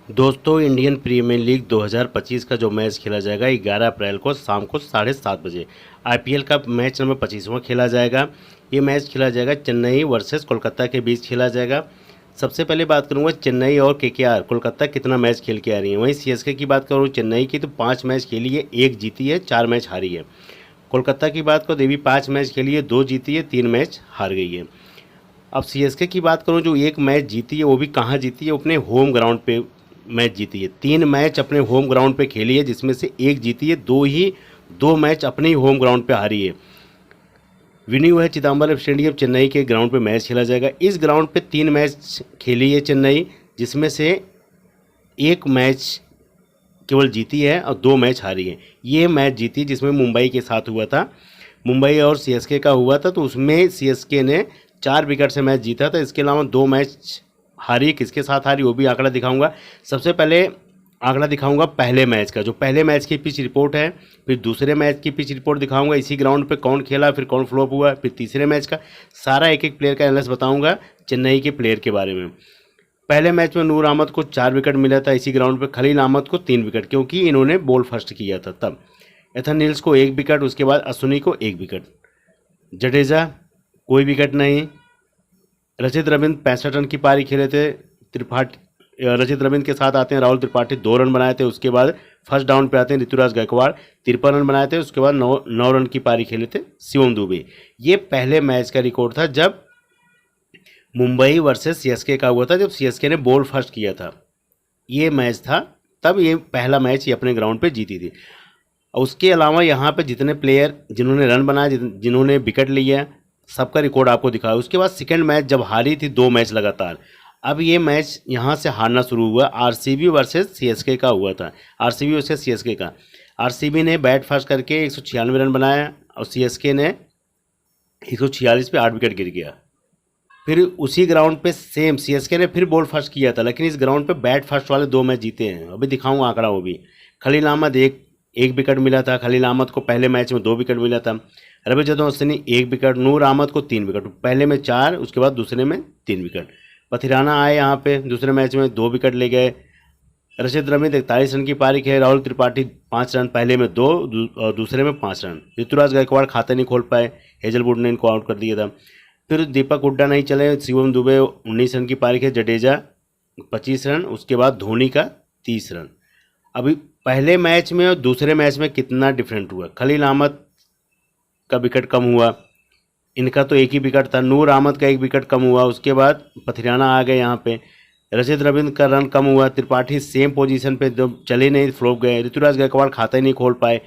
दोस्तों, Indian premiere league 2025 का जो मैच खेला जाएगा 11 अप्रैल को शाम को 7:30 बजे आईपीएल का मैच नंबर 25वां खेला जाएगा। ये मैच खेला जाएगा चेन्नई वर्सेस कोलकाता के बीच खेला जाएगा। सबसे पहले बात करूंगा चेन्नई और केकेआर कोलकाता कितना मैच खेल के आ रही है। वहीं सीएसके की बात करूँ चेन्नई की तो 5 मैच खेली है, 1 जीती है, 4 मैच हारी है। कोलकाता की बात करो देवी 5 मैच खेली है, 2 जीती है, 3 मैच हार गई है। अब सीएसके की बात करूं जो एक मैच जीती है वो भी कहाँ जीती है, अपने होम ग्राउंड पे मैच जीती है। 3 मैच अपने होम ग्राउंड पे खेली है जिसमें से 1 जीती है, 2 मैच अपने ही होम ग्राउंड पे हारी है। विन्यू है चिदम्बरम स्टेडियम चेन्नई के ग्राउंड पे मैच खेला जाएगा। इस ग्राउंड पे 3 मैच खेली है चेन्नई जिसमें से 1 मैच केवल जीती है और 2 मैच हारी है। ये मैच जीती जिसमें मुंबई के साथ हुआ था, मुंबई और सीएसके का हुआ था, तो उसमें सीएसके ने 4 विकेट से मैच जीता था। इसके अलावा 2 मैच हारी, किसके साथ हारी वो भी आंकड़ा दिखाऊंगा। सबसे पहले आंकड़ा दिखाऊंगा पहले मैच का, जो पहले मैच की पिच रिपोर्ट है, फिर दूसरे मैच की पिच रिपोर्ट दिखाऊंगा, इसी ग्राउंड पे कौन खेला, फिर कौन फ्लॉप हुआ, फिर तीसरे मैच का सारा एक एक प्लेयर का एनालिसिस बताऊंगा चेन्नई के प्लेयर के बारे में। पहले मैच में नूर अहमद को 4 विकेट मिला था इसी ग्राउंड पे, खलील अहमद को 3 विकेट क्योंकि इन्होंने बॉल फर्स्ट किया था तब। एथन नील्स को 1 विकेट, उसके बाद अश्विनी को 1 विकेट, जडेजा कोई विकेट नहीं। रचित रविंद्र 65 रन की पारी खेले थे। त्रिपाठी रचित रविंद्र के साथ आते हैं राहुल त्रिपाठी, 2 रन बनाए थे। उसके बाद फर्स्ट डाउन पे आते हैं ऋतुराज गायकवाड़, 53 रन बनाए थे। उसके बाद 9 रन की पारी खेले थे शिवम दुबे। ये पहले मैच का रिकॉर्ड था जब मुंबई वर्सेस सीएसके का हुआ था, जब सीएसके ने बॉल फर्स्ट किया था। ये मैच था तब, ये पहला मैच ये अपने ग्राउंड पे जीती थी। उसके अलावा यहाँ पे जितने प्लेयर जिन्होंने रन बनाए, जिन्होंने विकेट लिया, सबका रिकॉर्ड आपको दिखाया। उसके बाद सेकंड मैच जब हारी थी 2 मैच लगातार, अब ये मैच यहाँ से हारना शुरू हुआ। आरसीबी वर्सेस सीएसके का हुआ था, आरसीबी वर्सेस सीएसके का। आरसीबी ने बैट फर्स्ट करके 196 रन बनाया और सीएसके ने 146 पे 8 विकेट गिर गया। फिर उसी ग्राउंड पे सेम सीएसके ने फिर बॉल फर्स्ट किया था, लेकिन इस ग्राउंड पे बैट फर्स्ट वाले 2 मैच जीते हैं। अभी दिखाऊंगा आंकड़ा वो भी। खलील अहमद एक विकेट मिला था, खलील अहमद को पहले मैच में 2 विकेट मिला था। रविचंद्रन अश्विनी 1 विकेट, नूर अहमद को 3 विकेट, पहले में 4, उसके बाद दूसरे में 3 विकेट। पथिराना आए यहाँ पे दूसरे मैच में 2 विकेट ले गए। रशीद रमीद 41 रन की पारी खेले। राहुल त्रिपाठी 5 रन, पहले में 2 और दूसरे में 5 रन। ऋतुराज गायकवाड़ खाते नहीं खोल पाए, हेजलवुड ने इनको आउट कर दिया था। फिर दीपक हुड्डा नहीं चले, शिवम दुबे 19 रन की पारी खेले, जडेजा 25 रन, उसके बाद धोनी का 30 रन। अभी पहले मैच में और दूसरे मैच में कितना डिफरेंट हुआ। खलील अहमद का विकेट कम हुआ, इनका तो एक ही विकेट था। नूर अहमद का 1 विकेट कम हुआ। उसके बाद पथिराना आ गए यहाँ पे। रशीद रविंद्र का रन कम हुआ। त्रिपाठी सेम पोजीशन पे जब चले नहीं, फ्लॉप गए। ऋतुराज गायकवाड़ खाता ही नहीं खोल पाए।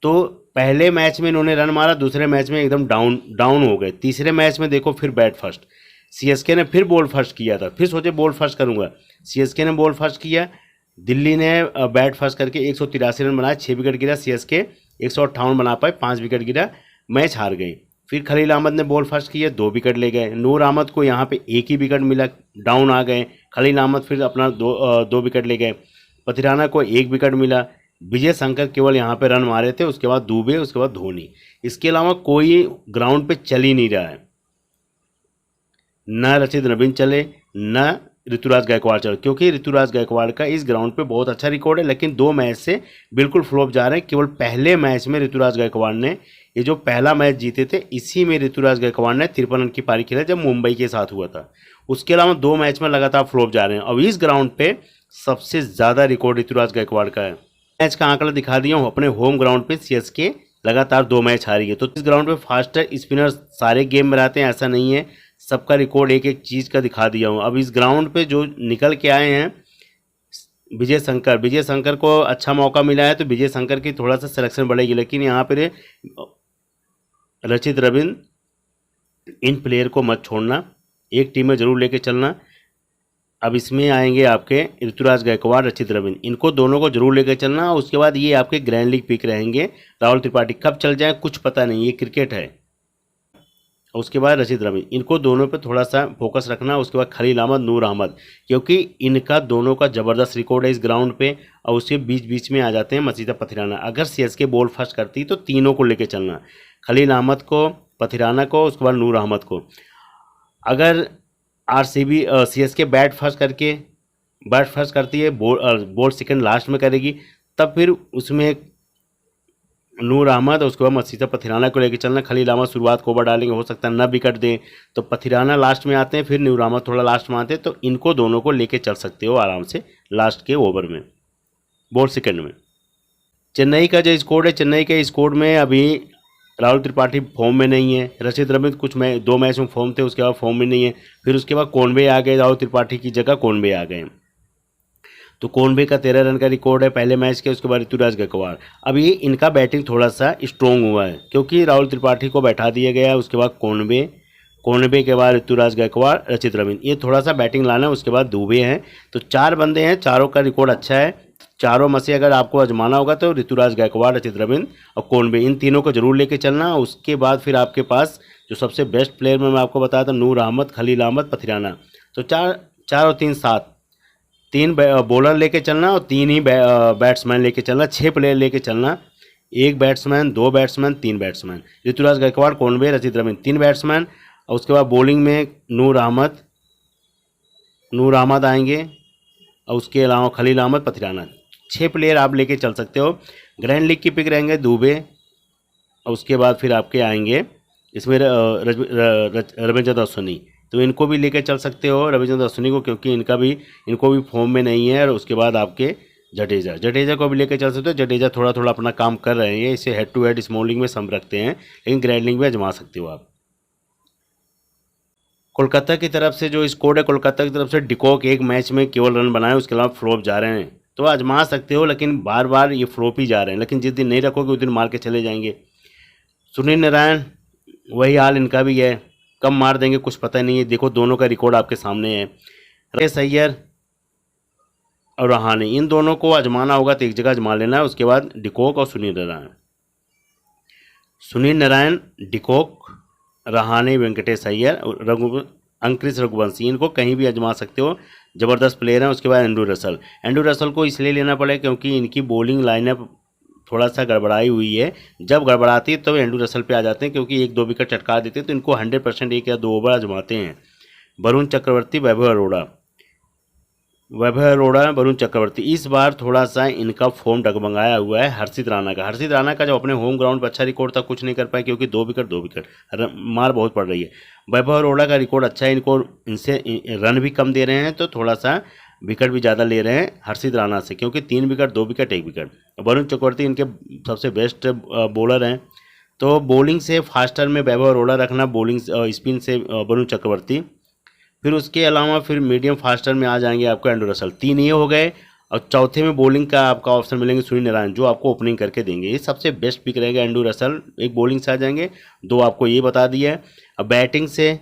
तो पहले मैच में इन्होंने रन मारा, दूसरे मैच में एकदम डाउन हो गए। तीसरे मैच में देखो फिर बैट फर्स्ट, सीएसके ने फिर बॉल फर्स्ट किया था, फिर सोचे बॉल फर्स्ट करूंगा, सीएसके ने बॉल फर्स्ट किया। दिल्ली ने बैट फर्स्ट करके 183 रन बनाए, 6 विकेट गिरा। सीएसके 158 बना पाए, 5 विकेट गिरा, मैच हार गई। फिर खलील अहमद ने बॉल फर्स्ट किया, 2 विकेट ले गए। नूर अहमद को यहाँ पे 1 ही विकेट मिला, डाउन आ गए। खलील अहमद फिर अपना 2 विकेट ले गए। पथिराना को 1 विकेट मिला। विजय शंकर केवल यहाँ पे रन मारे थे, उसके बाद दुबे, उसके बाद धोनी। इसके अलावा कोई ग्राउंड पे चल ही नहीं रहा है, न रशीद रविंद्र चले, न ऋतुराज गायकवाड़ चले, क्योंकि ऋतुराज गायकवाड़ का इस ग्राउंड पे बहुत अच्छा रिकॉर्ड है, लेकिन 2 मैच से बिल्कुल फ्लॉप जा रहे हैं। केवल पहले मैच में ऋतुराज गायकवाड़ ने, ये जो पहला मैच जीते थे, इसी में ऋतुराज गायकवाड़ ने 53 रन की पारी खेला जब मुंबई के साथ हुआ था। उसके अलावा 2 मैच में लगातार फ्लॉप जा रहे हैं। अब इस ग्राउंड पे सबसे ज़्यादा रिकॉर्ड ऋतुराज गायकवाड़ का है। मैच का आंकड़ा दिखा दिया हूँ। अपने होम ग्राउंड पे सीएसके लगातार 2 मैच हारी है। तो इस ग्राउंड पे फास्टर स्पिनर सारे गेम में रहते हैं, ऐसा नहीं है। सबका रिकॉर्ड एक एक चीज़ का दिखा दिया हूँ। अब इस ग्राउंड पे जो निकल के आए हैं, विजय शंकर को अच्छा मौका मिला है, तो विजय शंकर की थोड़ा सा सिलेक्शन बढ़ेगी। लेकिन यहाँ पर रचित रविंद्र, इन प्लेयर को मत छोड़ना, एक टीम में ज़रूर लेके चलना। अब इसमें आएंगे आपके ऋतुराज गायकवाड़, रचित रविंद्र, इनको दोनों को जरूर लेकर चलना। उसके बाद ये आपके ग्रैंड लीग पिक रहेंगे। राहुल त्रिपाठी कब चल जाए कुछ पता नहीं, ये क्रिकेट है। उसके बाद रचित रविंद्र, इनको दोनों पे थोड़ा सा फोकस रखना। उसके बाद खलील अहमद, नूर अहमद, क्योंकि इनका दोनों का ज़बरदस्त रिकॉर्ड है इस ग्राउंड पे। और उसके बीच बीच में आ जाते हैं मसीदा पथिराना। अगर सीएसके बॉल फर्स्ट करती तो तीनों को लेकर चलना, खलील अहमद को, पथिराना को, उसके बाद नूर अहमद को। अगर आरसीबी सीएसके बैट फर्स्ट करके बैट फर्स्ट करती है, बॉल सेकंड लास्ट में करेगी, तब फिर उसमें नूर अहमद और उसके बाद मसीसा पथिराना को लेकर चलना। खलील अहमद शुरुआत को ओवर डालेंगे, हो सकता है न विकेट दें, तो पथिराना लास्ट में आते हैं, फिर नूर अहमद थोड़ा लास्ट में आते हैं, तो इनको दोनों को लेके चल सकते हो आराम से लास्ट के ओवर में, बॉल सेकंड में। चेन्नई का जो स्कोर है, चेन्नई के स्कोर में अभी राहुल त्रिपाठी फॉर्म में नहीं है, रशीद रमीज कुछ दो मैच में फॉर्म थे, उसके बाद फॉर्म में नहीं है, फिर उसके बाद कॉनवे आ गए, राहुल त्रिपाठी की जगह कॉनवे आ गए, तो कॉनवे का 13 रन का रिकॉर्ड है पहले मैच के। उसके बाद ऋतुराज गायकवाड़, अब ये इनका बैटिंग थोड़ा सा स्ट्रॉन्ग हुआ है क्योंकि राहुल त्रिपाठी को बैठा दिया गया, उसके बाद कॉनवे के बाद ऋतुराज गायकवाड़, रचित रवींद्र, ये थोड़ा सा बैटिंग लाना है। उसके बाद दुबे हैं, तो 4 बंदे हैं, चारों का रिकॉर्ड अच्छा है। चारों में से अगर आपको आजमाना होगा तो ऋतुराज गायकवाड़, रचित रवींद्र और कॉनवे, इन तीनों को जरूर लेके चलना। उसके बाद फिर आपके पास जो सबसे बेस्ट प्लेयर में मैं आपको बताया था, नूर अहमद, खलील अहमद, पथिराना, तो 4 और 3 7, 3 बॉलर लेके चलना और 3 ही बैट्समैन लेके चलना, 6 प्लेयर लेके चलना, 1 batsman, 2 batsman, 3 batsman, Ruturaj Gaikwad, Conway, Rachin Ravindra, 3 batsman, और उसके बाद बॉलिंग में नूर अहमद आएंगे, और उसके अलावा खलील अहमद, पथिराना, 6 प्लेयर आप लेके चल सकते हो। ग्रैंड लीग की पिक रहेंगे दुबे, और उसके बाद फिर आपके आएंगे इसमें रविचंद्रन अश्विनी, तो इनको भी लेके चल सकते हो, रविचंद्रन अश्विनी को, क्योंकि इनको भी फॉर्म में नहीं है। और उसके बाद आपके जडेजा को भी लेके चल सकते हो। जडेजा थोड़ा थोड़ा अपना काम कर रहे हैं, इसे head to head small league में सम रखते हैं, लेकिन ग्रैंड लीग में आजमा सकते हो आप। कोलकाता की तरफ से जो स्कोर है, कोलकाता की तरफ से डिकॉक 1 मैच में केवल रन बनाए, उसके अलावा फ्लॉप जा रहे हैं, तो आजमा सकते हो, लेकिन बार बार ये फ्लॉप ही जा रहे हैं, लेकिन जिस दिन नहीं रखोगे उस दिन मार के चले जाएंगे। सुनील नारायण, वही हाल इनका भी है, कब मार देंगे कुछ पता नहीं है। देखो दोनों का रिकॉर्ड आपके सामने है, रेस अय्यर और रहाणे, इन दोनों को आजमाना होगा तो एक जगह आजमा लेना है। उसके बाद डिकॉक और सुनील नारायण, डिकॉक, रहाणे, वेंकटेश अय्यर, अंक्रिस रघुवंशी, इनको कहीं भी आजमा सकते हो, ज़बरदस्त प्लेयर हैं। उसके बाद एंड्रू रसल को इसलिए लेना पड़ेगा क्योंकि इनकी बॉलिंग लाइनअप थोड़ा सा गड़बड़ाई हुई है, जब गड़बड़ाती है तो एंड्रू रसल पे आ जाते हैं, क्योंकि 1-2 विकेट चटका देते हैं, तो इनको 100% 1 या 2 ओवर आजमाते हैं। वरुण चक्रवर्ती, वरुण चक्रवर्ती, इस बार थोड़ा सा इनका फॉर्म डगमगाया हुआ है। हर्षित राणा का जो अपने होम ग्राउंड पर अच्छा रिकॉर्ड था, कुछ नहीं कर पाए क्योंकि 2 विकेट मार बहुत पड़ रही है। वैभव अरोड़ा का रिकॉर्ड अच्छा है, इनसे रन भी कम दे रहे हैं, तो थोड़ा सा विकेट भी ज़्यादा ले रहे हैं हर्षित राणा से, क्योंकि 3 wicket, 2 wicket, 1 wicket. Varun Chakravarthy इनके सबसे बेस्ट बॉलर हैं, तो बॉलिंग से फास्टर में वैभव अरोड़ा रखना, बॉलिंग स्पिन से वरुण चक्रवर्ती, फिर उसके अलावा फिर मीडियम फास्टर में आ जाएंगे आपको एंड्रू रसल। 3 ये हो गए, और चौथे में बॉलिंग का आपका ऑप्शन मिलेंगे सुनील नारायण, जो आपको ओपनिंग करके देंगे। ये सबसे बेस्ट पिक रहेगा एंड्रू रसल, एक बॉलिंग से आ जाएंगे, 2 आपको ये बता दिया है। अब बैटिंग से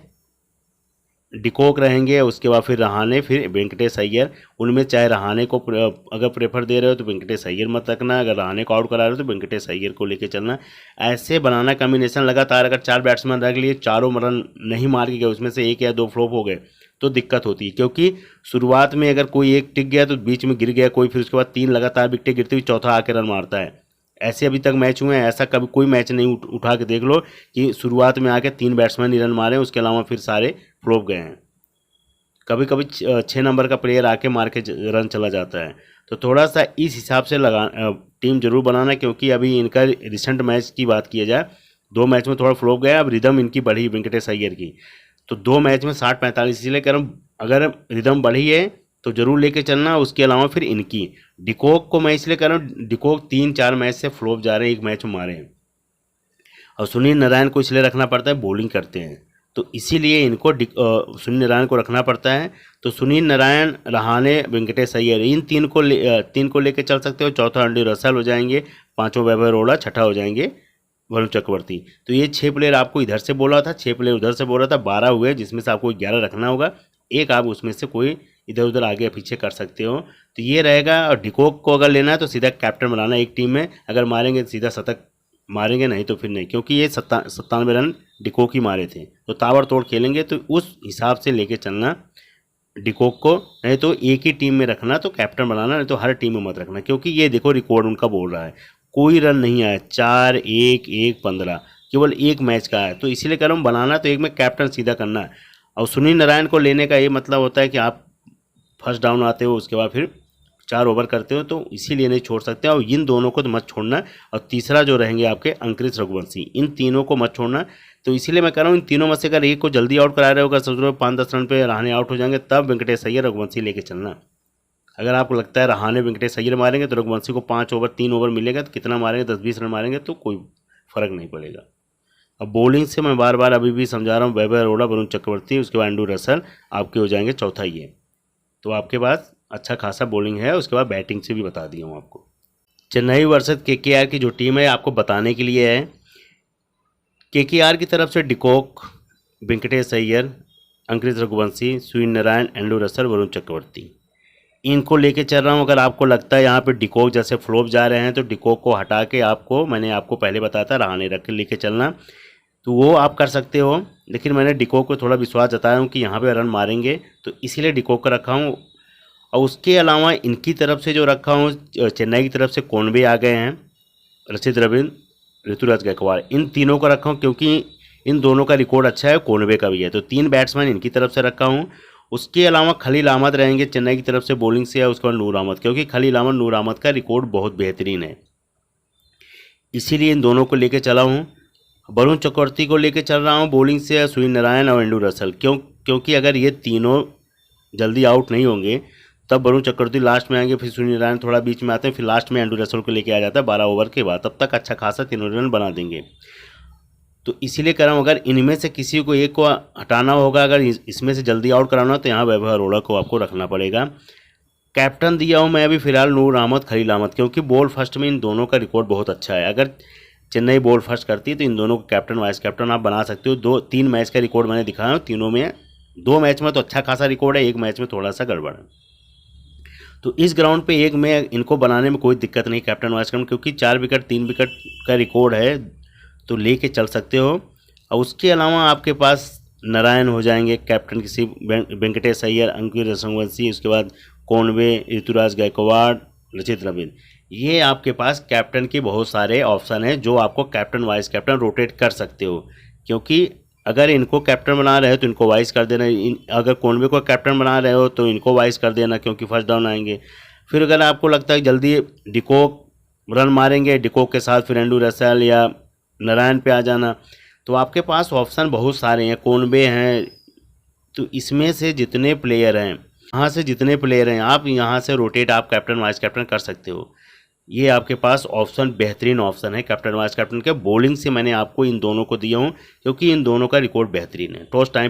डिकॉक रहेंगे, उसके बाद फिर रहाणे, फिर वेंकटेश अय्यर, उनमें चाहे रहाणे को अगर प्रेफर दे रहे हो तो वेंकटेश अय्यर मत रखना, अगर रहाणे को आउट करा रहे हो तो वेंकटेश अय्यर को लेके चलना। ऐसे बनाना कॉम्बिनेशन लगातार, अगर 4 बैट्समैन रख लिए, चारों रन नहीं मार के गए, उसमें से 1 या 2 फ्लॉप हो गए तो दिक्कत होती है, क्योंकि शुरुआत में अगर कोई एक टिक गया तो बीच में गिर गया कोई, फिर उसके बाद 3 लगातार विकेटें गिरती हुई चौथा आके रन मारता है। ऐसे अभी तक मैच हुए हैं, ऐसा कभी कोई मैच नहीं उठा के देख लो कि शुरुआत में आके 3 बैट्समैन ही रन मारे, उसके अलावा फिर सारे फ्लॉप गए हैं। कभी कभी 6 नंबर का प्लेयर आके मार के रन चला जाता है, तो थोड़ा सा इस हिसाब से टीम जरूर बनाना, क्योंकि अभी इनका रिसेंट मैच की बात किया जाए, 2 मैच में थोड़ा फ्लॉप गया, अब रिदम इनकी बढ़ी वेंकटेश अय्यर की, तो 2 मैच में 60-45, इसलिए कह रहा हूँ अगर रिदम बढ़ी है तो जरूर लेके चलना। उसके अलावा फिर इनकी डिकॉक को मैं इसलिए कह रहा हूँ, डिकॉक 3-4 मैच से फ्लॉप जा रहे हैं, 1 मैच में मारे हैं, और सुनील नारायण को इसलिए रखना पड़ता है, बॉलिंग करते हैं, तो इसीलिए इनको सुनील नारायण को रखना पड़ता है। तो सुनील नारायण, रहाणे, वेंकटेश अय्यर, इन 3 को लेके चल सकते हो। चौथा एंड्रू रसल हो जाएंगे, 5वां वैभव अरोड़ा, छठा हो जाएंगे वरुण चक्रवर्ती। तो ये 6 प्लेयर आपको इधर से बोला था, 6 प्लेयर उधर से बोला था, 12 हुए, जिसमें से आपको 11 रखना होगा, एक आप उसमें से कोई इधर उधर आगे पीछे कर सकते हो। तो ये रहेगा। और डिकॉक को अगर लेना है तो सीधा कैप्टन बनाना एक टीम में, अगर मारेंगे सीधा शतक मारेंगे, नहीं तो फिर नहीं, क्योंकि ये 97 रन डिकॉक ही मारे थे, तो ताबड़तोड़ खेलेंगे, तो उस हिसाब से लेके चलना डिकॉक को, नहीं तो एक ही टीम में रखना, तो कैप्टन बनाना, नहीं तो हर टीम में मत रखना, क्योंकि ये देखो रिकॉर्ड उनका बोल रहा है, कोई रन नहीं आया, 4-1-1-15, केवल 1 मैच का है, तो इसीलिए कह रहा हूँ बनाना तो एक में कैप्टन सीधा करना है। और सुनील नारायण को लेने का ये मतलब होता है कि आप फर्स्ट डाउन आते हो, उसके बाद फिर 4 ओवर करते हो, तो इसीलिए नहीं छोड़ सकते। और इन दोनों को तो मत छोड़ना। और तीसरा जो रहेंगे आपके अंकृत रघुवंशी, इन तीनों को मत छोड़ना। तो इसीलिए मैं कह रहा हूँ इन तीनों में से अगर एक को जल्दी आउट करा रहे हो, अगर सोच रहे हो 5-10 रन पे रहाणे आउट हो जाएंगे, तब वेंकटेश अय्यर रघुवंशी लेके चलना। अगर आपको लगता है रहाणे वेंकटेश अय्यर मारेंगे तो रघुवंशी को 5 ओवर 3 ओवर मिलेगा, तो कितना मारेंगे 10-20 रन मारेंगे तो कोई फ़र्क नहीं पड़ेगा। अब बॉलिंग से मैं बार बार अभी भी समझा रहा हूँ, वैभव अरोड़ा, वरुण चक्रवर्ती, उसके बाद एंड्रू रसल आपके हो जाएंगे चौथा ये। तो आपके पास अच्छा खासा बॉलिंग है। उसके बाद बैटिंग से भी बता दिया हूँ आपको। चेन्नई वर्सेस केकेआर की जो टीम है आपको बताने के लिए है। केकेआर की तरफ से de Kock, Venkatesh Iyer, अंकृत Raghuvanshi, Surya Narayan, Andrew Russell, Varun Chakravarthy, इनको लेके चल रहा हूँ। अगर आपको लगता है यहाँ पे डिकॉक जैसे फ्लॉप जा रहे हैं तो डिकॉक को हटा के आपको, मैंने आपको पहले बताया था, रहाणे रख के लेके चलना, तो वो आप कर सकते हो। लेकिन मैंने डिकॉक को थोड़ा विश्वास जताया हूँ कि यहाँ पे रन मारेंगे, तो इसीलिए डिकॉक का रखा हूँ। और उसके अलावा इनकी तरफ से जो रखा हूँ, चेन्नई की तरफ से कॉनवे आ गए हैं, रचित रविंद्र, ऋतुराज गायकवाड़, इन तीनों का रखा हूँ क्योंकि इन दोनों का रिकॉर्ड अच्छा है, कॉनवे का भी है। तो 3 बैट्समैन इनकी तरफ से रखा हूँ। उसके अलावा खलील अहमद रहेंगे चेन्नई की तरफ से बॉलिंग से, या उसके बाद नूर अहमद, क्योंकि खलील अहमद, नूर अहमद का रिकॉर्ड बहुत बेहतरीन है, इसीलिए इन दोनों को लेके चला हूँ। वरुण चक्रवर्ती को लेके चल रहा हूँ बॉलिंग से, सूर्य नारायण और एंड्रू रसल, क्योंकि अगर ये तीनों जल्दी आउट नहीं होंगे तब वरुण चक्रवर्ती लास्ट में आएंगे, फिर सूर्य नारायण थोड़ा बीच में आते हैं, फिर लास्ट में एंड्रू रसल को लेके आ जाता है 12 ओवर के बाद, तब तक अच्छा खासा 3 रन बना देंगे। तो इसीलिए कह रहा हूँ, अगर इनमें से किसी को एक को हटाना होगा, अगर इसमें से जल्दी आउट कराना हो, तो यहाँ वैभव अरोड़ा को आपको रखना पड़ेगा। कैप्टन दिया हूँ मैं अभी फिलहाल नूर अहमद, खलील अहमद, क्योंकि बॉल फर्स्ट में इन दोनों का रिकॉर्ड बहुत अच्छा है। अगर चेन्नई बॉल फर्स्ट करती है तो इन दोनों को कैप्टन वाइस कैप्टन आप बना सकते हो। 2-3 मैच का रिकॉर्ड मैंने दिखाया हूँ, तीनों में 2 मैच में तो अच्छा खासा रिकॉर्ड है, 1 मैच में थोड़ा सा गड़बड़ है। तो इस ग्राउंड पे एक में इनको बनाने में कोई दिक्कत नहीं, कैप्टन वाइस कैप्टन, क्योंकि 4 विकेट 3 विकेट का रिकॉर्ड है, तो लेके चल सकते हो। और उसके अलावा आपके पास नारायण हो जाएंगे कैप्टन, किसी वेंकटेश अय्यर, अंकित रघुवंशी, उसके बाद कॉनवे, ऋतुराज गायकवाड़, रचित रविंद्र, ये आपके पास कैप्टन के बहुत सारे ऑप्शन हैं जो आपको कैप्टन वाइस कैप्टन रोटेट कर सकते हो। क्योंकि अगर इनको कैप्टन बना रहे हो तो इनको वाइस कर देना, अगर कॉनवे को कैप्टन बना रहे हो तो इनको वाइस कर देना, क्योंकि फर्स्ट डाउन आएंगे। फिर अगर आपको लगता है जल्दी डिकॉक रन मारेंगे, डिकॉक के साथ फिर एंड्रू रसल या नारायण पे आ जाना, तो आपके पास ऑप्शन बहुत सारे हैं, कॉनवे हैं। तो इसमें से जितने प्लेयर हैं, यहाँ से जितने प्लेयर हैं, आप यहाँ से रोटेट आप कैप्टन वाइस कैप्टन कर सकते हो। ये आपके पास ऑप्शन बेहतरीन ऑप्शन है कैप्टन वाइस कैप्टन के। बॉलिंग से मैंने आपको इन दोनों को दिया हूँ क्योंकि इन दोनों का रिकॉर्ड बेहतरीन है। टॉस टाइम पे